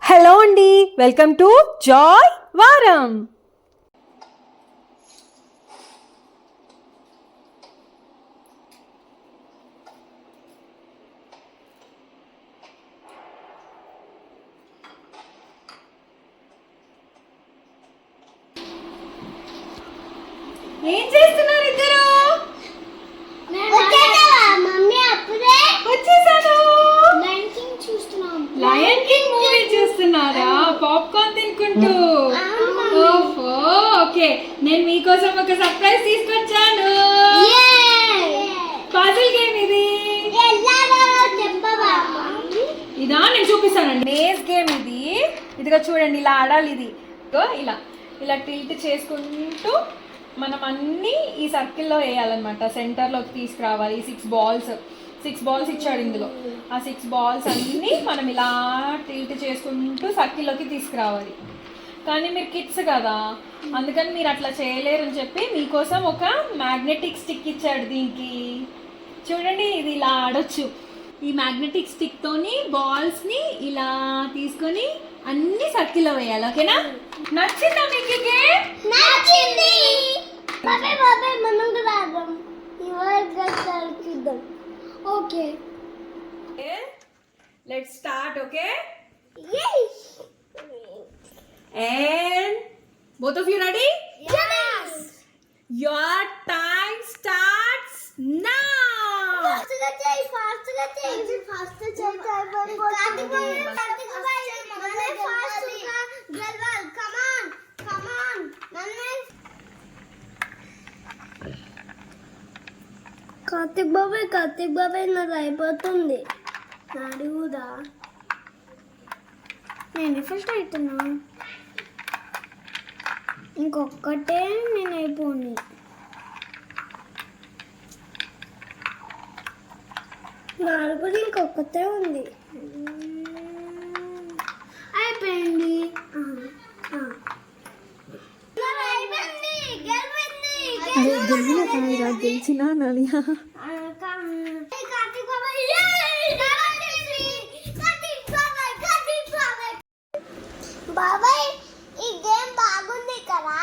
Hello అండి, welcome to Joy వారం. ఏం చేస్తున్నారు ఇద్దరు? లయన్ కింగ్ మూవీ చూస్తున్నారా? పాప్కార్న్ తినుకుంటూ. ఓహో, ఓకే. నేను మీకోసం ఒక సర్ప్రైజ్ తీసుకొచ్చాను. పజిల్ గేమ్ ఇది. ఇదా నేను చూపిస్తానండి. మేజ్ గేమ్ ఇది. ఇదిగా చూడండి, ఇలా ఆడాలి. ఇది ఇలా ఇలా టిల్ట్ చేసుకుంటూ మనం అన్ని ఈ సర్కిల్లో వేయాలన్నమాట. సెంటర్లోకి తీసుకురావాలి. సిక్స్ బాల్స్ ఇచ్చాడు ఇందులో. ఆ 6 బాల్స్ అన్నీ మనం ఇలా టిల్ట్ చేసుకుంటూ సర్కిల్లోకి తీసుకురావాలి. కానీ మీరు కిడ్స్ కదా, అందుకని మీరు అట్లా చేయలేరు అని చెప్పి మీకోసం ఒక మ్యాగ్నెటిక్ స్టిక్ ఇచ్చాడు. దీనికి చూడండి, ఇది ఇలా ఆడొచ్చు. ఈ మ్యాగ్నెటిక్ స్టిక్తోని బాల్స్ని ఇలా తీసుకొని అన్ని సర్కిల్లో వేయాలి. ఓకేనా? నచ్చిందా మీకు గేమ్? నచ్చింది. మనం రాద్దాం. చూద్దాం. Okay, let's start. Okay, yes, and both of you ready? yes. Your time starts now. Fast గా చేయి. Come on. కార్తిక్ బాబాయ్ నాది అయిపోతుంది. అడుగుదా, నేను ఫస్ట్ అవుతున్నా. ఇంకొక్కటే నేను అయిపోయి. నాలుగు ఇంకొక్కతే ఉంది. అయిపోయింది. గెలిచిన బాబాయ్, ఈ గేమ్ బాగుంది కదా.